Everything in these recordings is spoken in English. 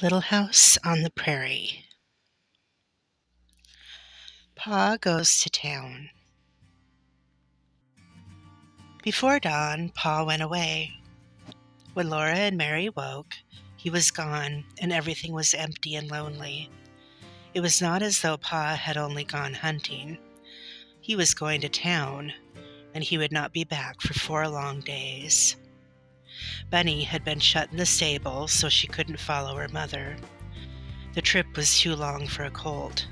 Little House on the Prairie. Pa goes to town. Before dawn, Pa went away. When Laura and Mary woke, he was gone, and everything was empty and lonely. It was not as though Pa had only gone hunting. He was going to town, and he would not be back for 4 long days. Bunny had been shut in the stable, so she couldn't follow her mother. The trip was too long for a colt.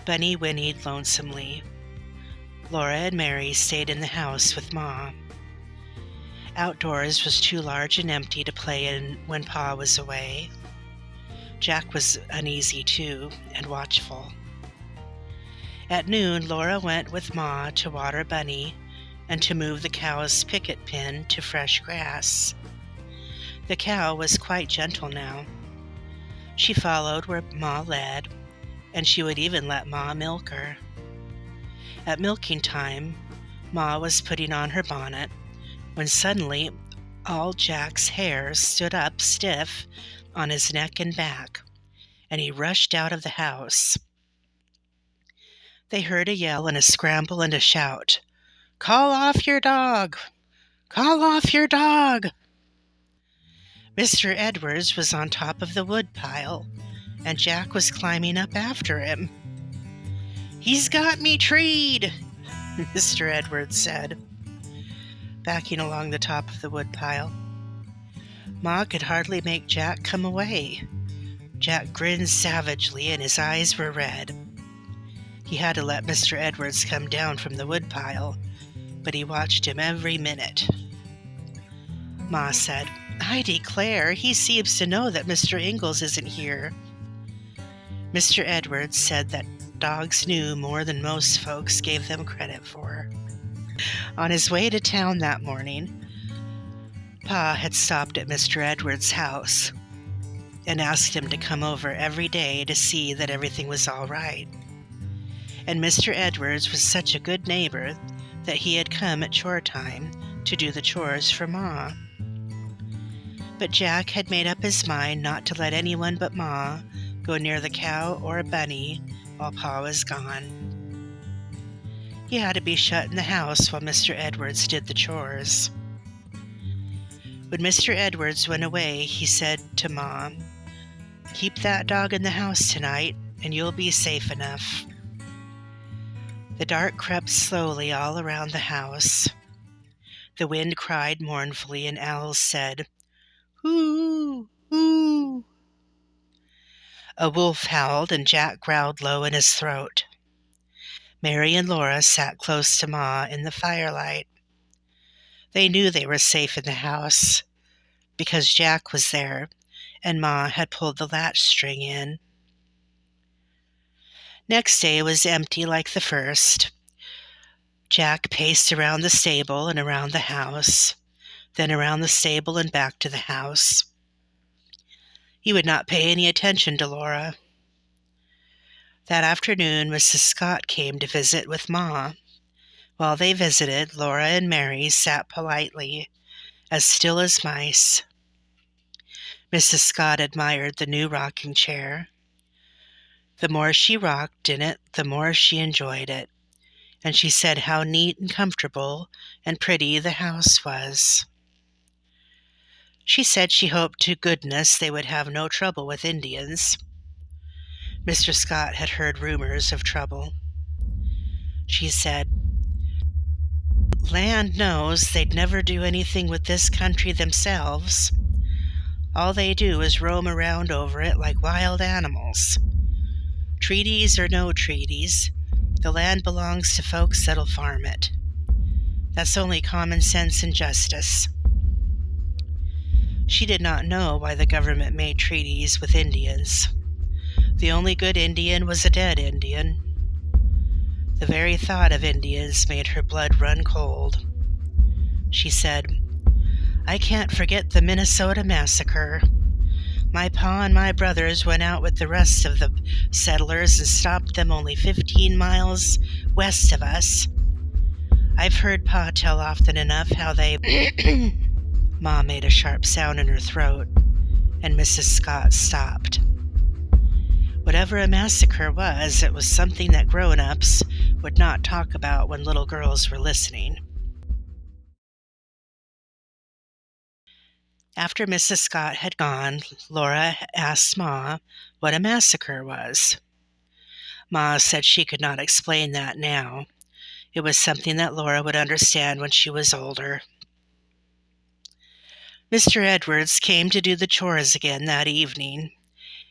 Bunny whinnied lonesomely. Laura and Mary stayed in the house with Ma. Outdoors was too large and empty to play in when Pa was away. Jack was uneasy too, and watchful. At noon, Laura went with Ma to water Bunny and to move the cow's picket pin to fresh grass. The cow was quite gentle now. She followed where Ma led, and she would even let Ma milk her. At milking time, Ma was putting on her bonnet when suddenly all Jack's hairs stood up stiff on his neck and back, and he rushed out of the house. They heard a yell and a scramble and a shout. "Call off your dog! Call off your dog!" Mr. Edwards was on top of the wood pile, and Jack was climbing up after him. "He's got me treed," Mr. Edwards said, backing along the top of the woodpile. Ma could hardly make Jack come away. Jack grinned savagely, and his eyes were red. He had to let Mr. Edwards come down from the woodpile, but he watched him every minute. Ma said, "I declare, he seems to know that Mr. Ingalls isn't here." Mr. Edwards said that dogs knew more than most folks gave them credit for. On his way to town that morning, Pa had stopped at Mr. Edwards' house and asked him to come over every day to see that everything was all right. And Mr. Edwards was such a good neighbor that he had come at chore time to do the chores for Ma. But Jack had made up his mind not to let anyone but Ma go near the cow or Bunny while Pa was gone. He had to be shut in the house while Mr. Edwards did the chores. When Mr. Edwards went away, he said to Ma, "Keep that dog in the house tonight, and you'll be safe enough." The dark crept slowly all around the house. The wind cried mournfully, and owls said, "Hoo, hoo." A wolf howled, and Jack growled low in his throat. Mary and Laura sat close to Ma in the firelight. They knew they were safe in the house because Jack was there, and Ma had pulled the latch string in. Next day was empty like the first. Jack paced around the stable and around the house, then around the stable and back to the house. He would not pay any attention to Laura. That afternoon, Mrs. Scott came to visit with Ma. While they visited, Laura and Mary sat politely, as still as mice. Mrs. Scott admired the new rocking chair. The more she rocked in it, the more she enjoyed it, and she said how neat and comfortable and pretty the house was. She said she hoped to goodness they would have no trouble with Indians. Mr. Scott had heard rumors of trouble. She said, "Land knows they'd never do anything with this country themselves. All they do is roam around over it like wild animals. Treaties or no treaties, the land belongs to folks that'll farm it. That's only common sense and justice." She did not know why the government made treaties with Indians. The only good Indian was a dead Indian. The very thought of Indians made her blood run cold. She said, "I can't forget the Minnesota massacre. My pa and my brothers went out with the rest of the settlers and stopped them only 15 miles west of us. I've heard Pa tell often enough how they..." Ma made a sharp sound in her throat, and Mrs. Scott stopped. Whatever a massacre was, it was something that grown-ups would not talk about when little girls were listening. After Mrs. Scott had gone, Laura asked Ma what a massacre was. Ma said she could not explain that now. It was something that Laura would understand when she was older. Mr. Edwards came to do the chores again that evening,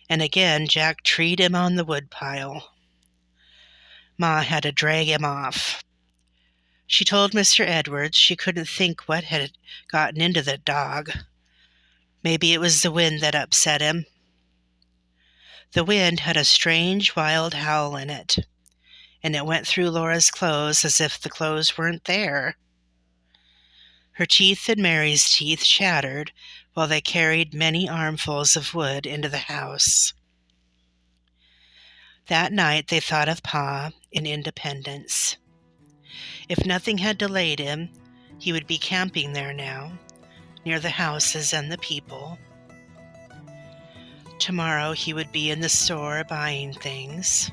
and again Jack treed him on the woodpile. Ma had to drag him off. She told Mr. Edwards she couldn't think what had gotten into the dog. Maybe it was the wind that upset him. The wind had a strange, wild howl in it, and it went through Laura's clothes as if the clothes weren't there. Her teeth and Mary's teeth chattered while they carried many armfuls of wood into the house. That night they thought of Pa in Independence. If nothing had delayed him, he would be camping there now, near the houses and the people. Tomorrow he would be in the store buying things.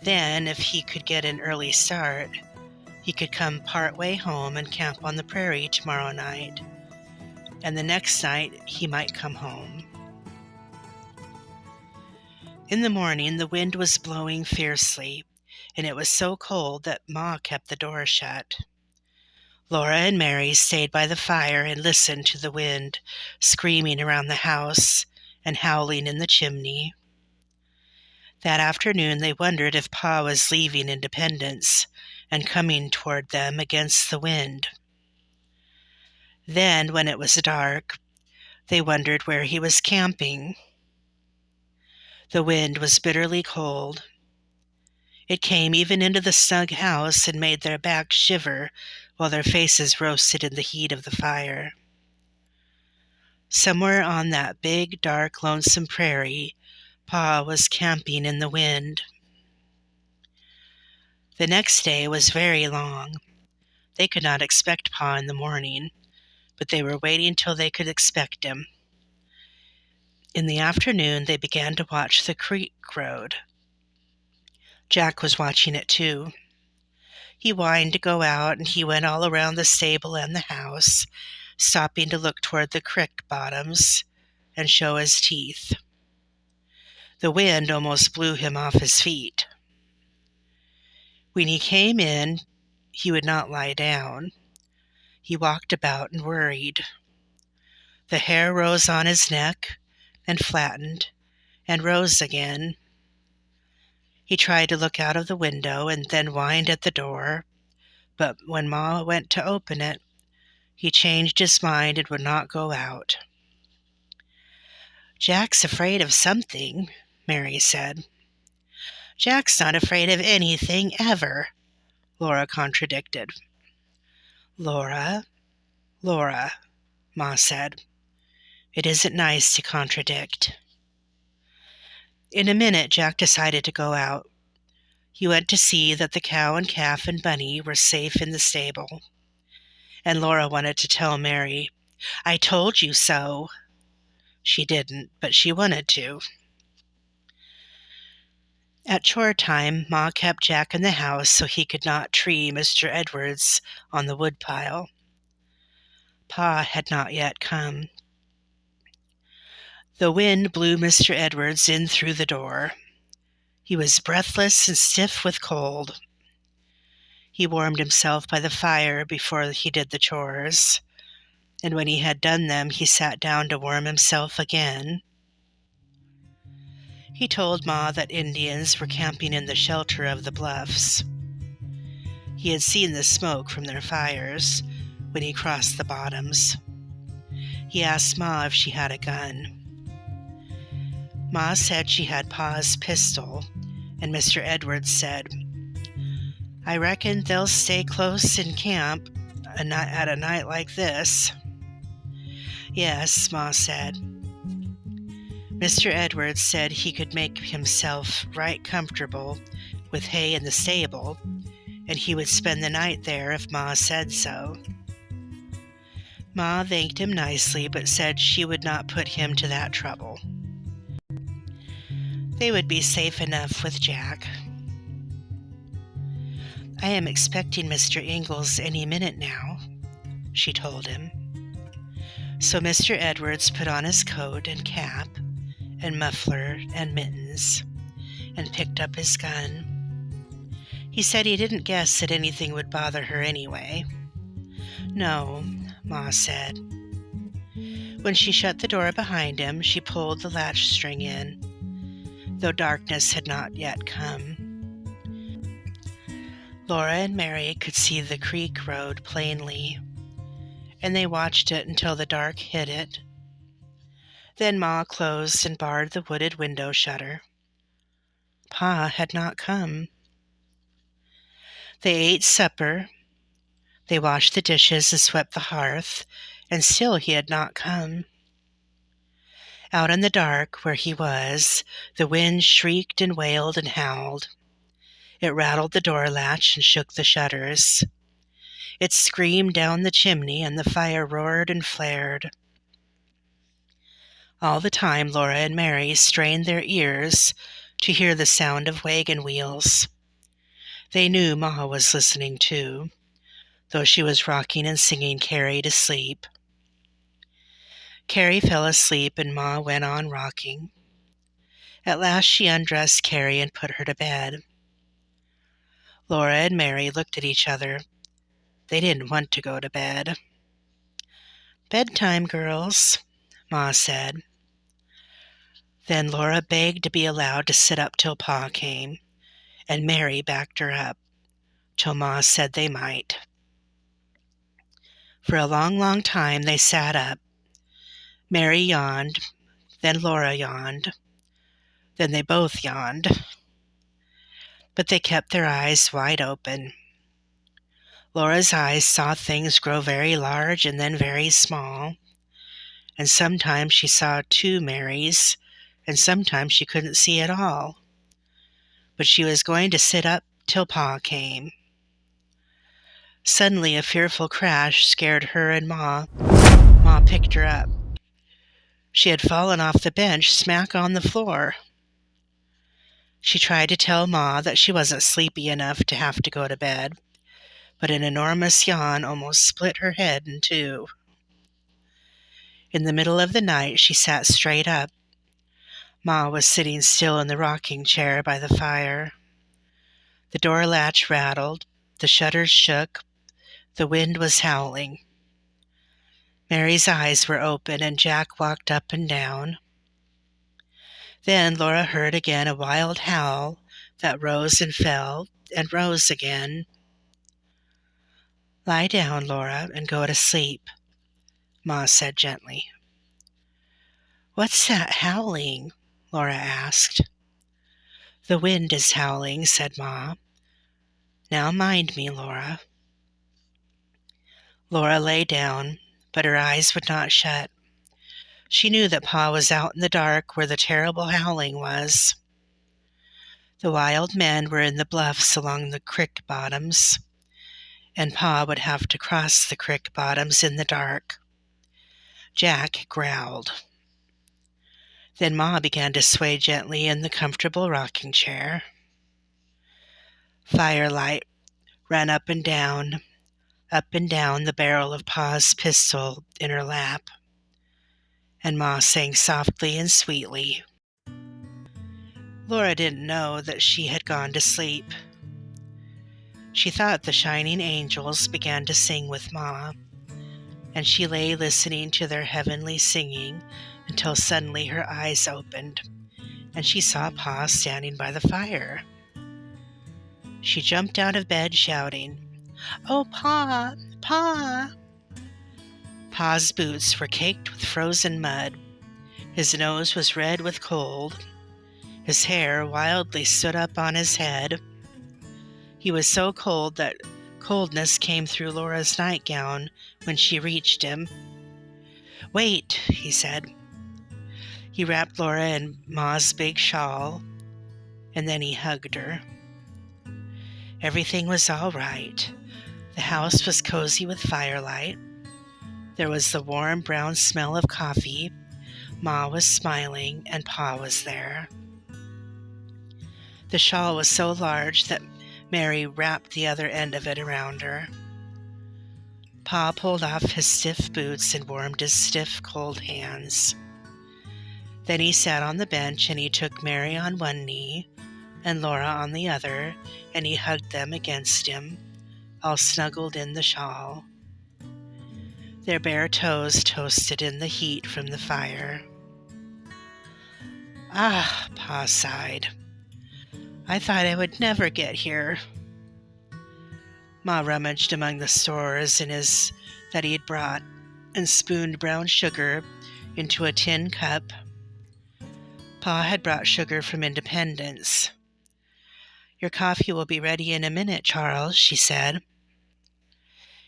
Then, if he could get an early start, he could come part way home and camp on the prairie tomorrow night, and the next night he might come home. In the morning the wind was blowing fiercely, and it was so cold that Ma kept the door shut. Laura and Mary stayed by the fire and listened to the wind screaming around the house and howling in the chimney. That afternoon they wondered if Pa was leaving Independence and coming toward them against the wind. Then, when it was dark, they wondered where he was camping. The wind was bitterly cold. It came even into the snug house and made their backs shiver while their faces roasted in the heat of the fire. Somewhere on that big, dark, lonesome prairie, Pa was camping in the wind. The next day was very long. They could not expect Pa in the morning, but they were waiting till they could expect him. In the afternoon they began to watch the creek road. Jack was watching it too. He whined to go out, and he went all around the stable and the house, stopping to look toward the creek bottoms and show his teeth. The wind almost blew him off his feet. When he came in, he would not lie down. He walked about and worried. The hair rose on his neck and flattened and rose again. He tried to look out of the window and then whined at the door, but when Ma went to open it, he changed his mind and would not go out. "Jack's afraid of something," Mary said. "Jack's not afraid of anything ever," Laura contradicted. Laura, Ma said. "It isn't nice to contradict." In a minute, Jack decided to go out. He went to see that the cow and calf and bunny were safe in the stable. And Laura wanted to tell Mary, "I told you so." She didn't, but she wanted to. At chore time, Ma kept Jack in the house so he could not tree Mr. Edwards on the woodpile. Pa had not yet come. The wind blew Mr. Edwards in through the door. He was breathless and stiff with cold. He warmed himself by the fire before he did the chores, and when he had done them, he sat down to warm himself again. He told Ma that Indians were camping in the shelter of the bluffs. He had seen the smoke from their fires when he crossed the bottoms. He asked Ma if she had a gun. Ma said she had Pa's pistol, and Mr. Edwards said, "I reckon they'll stay close in camp at a night like this." "Yes," Ma said. Mr. Edwards said he could make himself right comfortable with hay in the stable, and he would spend the night there if Ma said so. Ma thanked him nicely, but said she would not put him to that trouble. They would be safe enough with Jack. "I am expecting Mr. Ingalls any minute now," she told him. So Mr. Edwards put on his coat and cap and muffler and mittens and picked up his gun. He said he didn't guess that anything would bother her anyway. "No," Ma said. When she shut the door behind him, she pulled the latch string in, though darkness had not yet come. Laura and Mary could see the creek road plainly, and they watched it until the dark hid it. Then Ma closed and barred the wooded window shutter. Pa had not come. They ate supper. They washed the dishes and swept the hearth, and still he had not come. Out in the dark, where he was, the wind shrieked and wailed and howled. It rattled the door latch and shook the shutters. It screamed down the chimney, and the fire roared and flared. All the time Laura and Mary strained their ears to hear the sound of wagon wheels. They knew Ma was listening too, though she was rocking and singing Carrie to sleep. Carrie fell asleep, and Ma went on rocking. At last she undressed Carrie and put her to bed. Laura and Mary looked at each other. They didn't want to go to bed. "Bedtime, girls," Ma said. Then Laura begged to be allowed to sit up till Pa came, and Mary backed her up, till Ma said they might. For a long, long time they sat up. Mary yawned, then Laura yawned, then they both yawned. But they kept their eyes wide open. Laura's eyes saw things grow very large and then very small, and sometimes she saw two Marys, and sometimes she couldn't see at all. But she was going to sit up till Pa came. Suddenly a fearful crash scared her and Ma. Ma picked her up. She had fallen off the bench smack on the floor. She tried to tell Ma that she wasn't sleepy enough to have to go to bed, but an enormous yawn almost split her head in two. In the middle of the night she sat straight up. Ma was sitting still in the rocking chair by the fire. The door latch rattled, the shutters shook, the wind was howling. Mary's eyes were open, and Jack walked up and down. Then Laura heard again a wild howl that rose and fell and rose again. "Lie down, Laura, and go to sleep," Ma said gently. "What's that howling?" Laura asked. "The wind is howling," said Ma. "Now mind me, Laura." Laura lay down, but her eyes would not shut. She knew that Pa was out in the dark where the terrible howling was. The wild men were in the bluffs along the creek bottoms, and Pa would have to cross the creek bottoms in the dark. Jack growled. Then Ma began to sway gently in the comfortable rocking chair. Firelight ran up and down the barrel of Pa's pistol in her lap, and Ma sang softly and sweetly. Laura didn't know that she had gone to sleep. She thought the shining angels began to sing with Ma, and she lay listening to their heavenly singing until suddenly her eyes opened, and she saw Pa standing by the fire. She jumped out of bed shouting, "Oh, Pa! Pa!" Pa's boots were caked with frozen mud. His nose was red with cold. His hair wildly stood up on his head. He was so cold that coldness came through Laura's nightgown when she reached him. "Wait," he said. He wrapped Laura in Ma's big shawl, and then he hugged her. Everything was all right. The house was cozy with firelight. There was the warm brown smell of coffee. Ma was smiling, and Pa was there. The shawl was so large that Mary wrapped the other end of it around her. Pa pulled off his stiff boots and warmed his stiff, cold hands. Then he sat on the bench and he took Mary on one knee and Laura on the other, and he hugged them against him, all snuggled in the shawl. Their bare toes toasted in the heat from the fire. Ah, Pa sighed. I thought I would never get here. Ma rummaged among the stores that he had brought and spooned brown sugar into a tin cup. Pa had brought sugar from Independence. Your coffee will be ready in a minute, Charles, she said.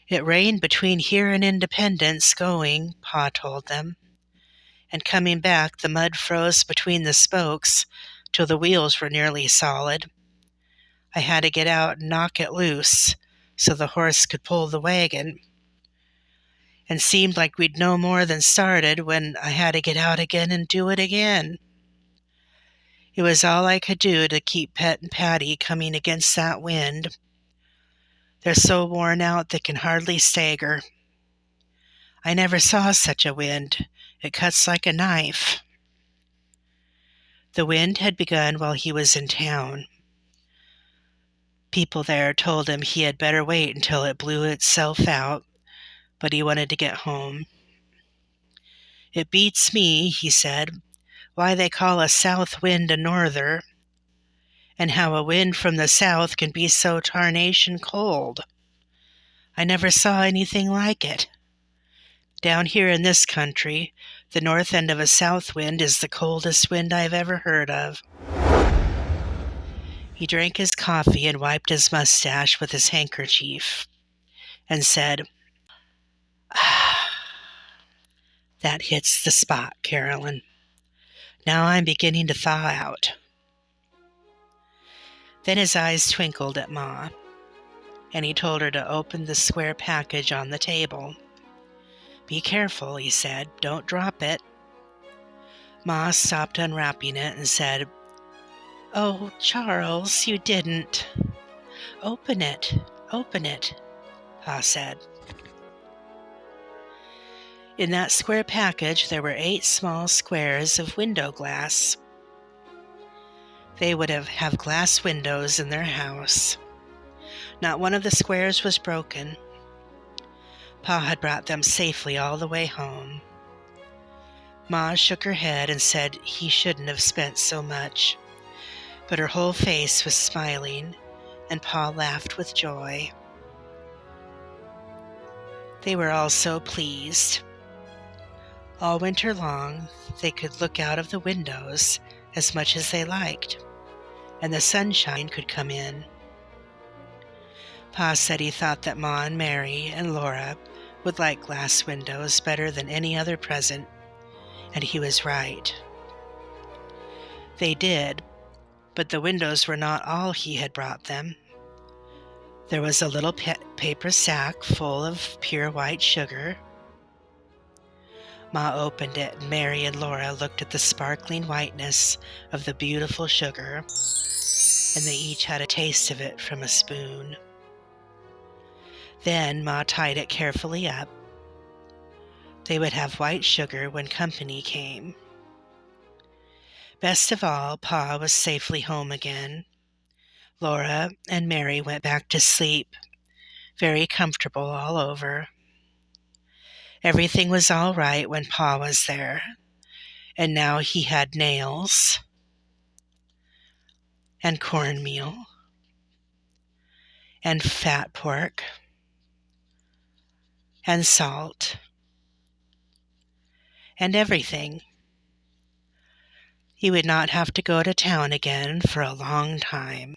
It rained between here and Independence going, Pa told them. And coming back, the mud froze between the spokes till the wheels were nearly solid. I had to get out and knock it loose so the horse could pull the wagon. And seemed like we'd no more than started when I had to get out again and do it again. It was all I could do to keep Pet and Patty coming against that wind. They're so worn out they can hardly stagger. I never saw such a wind. It cuts like a knife. The wind had begun while he was in town. People there told him he had better wait until it blew itself out, but he wanted to get home. It beats me, he said, why they call a south wind a norther, and how a wind from the south can be so tarnation cold. I never saw anything like it. Down here in this country, the north end of a south wind is the coldest wind I've ever heard of. He drank his coffee and wiped his mustache with his handkerchief and said, That hits the spot, Carolyn. Now I'm beginning to thaw out. Then his eyes twinkled at Ma, and he told her to open the square package on the table. Be careful, he said. Don't drop it. Ma stopped unwrapping it and said, Oh, Charles, you didn't. Open it, Pa said. In that square package there were 8 small squares of window glass. They would have glass windows in their house. Not one of the squares was broken. Pa had brought them safely all the way home. Ma shook her head and said he shouldn't have spent so much, but her whole face was smiling, and Pa laughed with joy. They were all so pleased. All winter long, they could look out of the windows as much as they liked, and the sunshine could come in. Pa said he thought that Ma and Mary and Laura would like glass windows better than any other present, and he was right. They did, but the windows were not all he had brought them. There was a little paper sack full of pure white sugar. Ma opened it, and Mary and Laura looked at the sparkling whiteness of the beautiful sugar, and they each had a taste of it from a spoon. Then Ma tied it carefully up. They would have white sugar when company came. Best of all, Pa was safely home again. Laura and Mary went back to sleep, very comfortable all over. Everything was all right when Pa was there, and now he had nails and cornmeal and fat pork and salt and everything. He would not have to go to town again for a long time.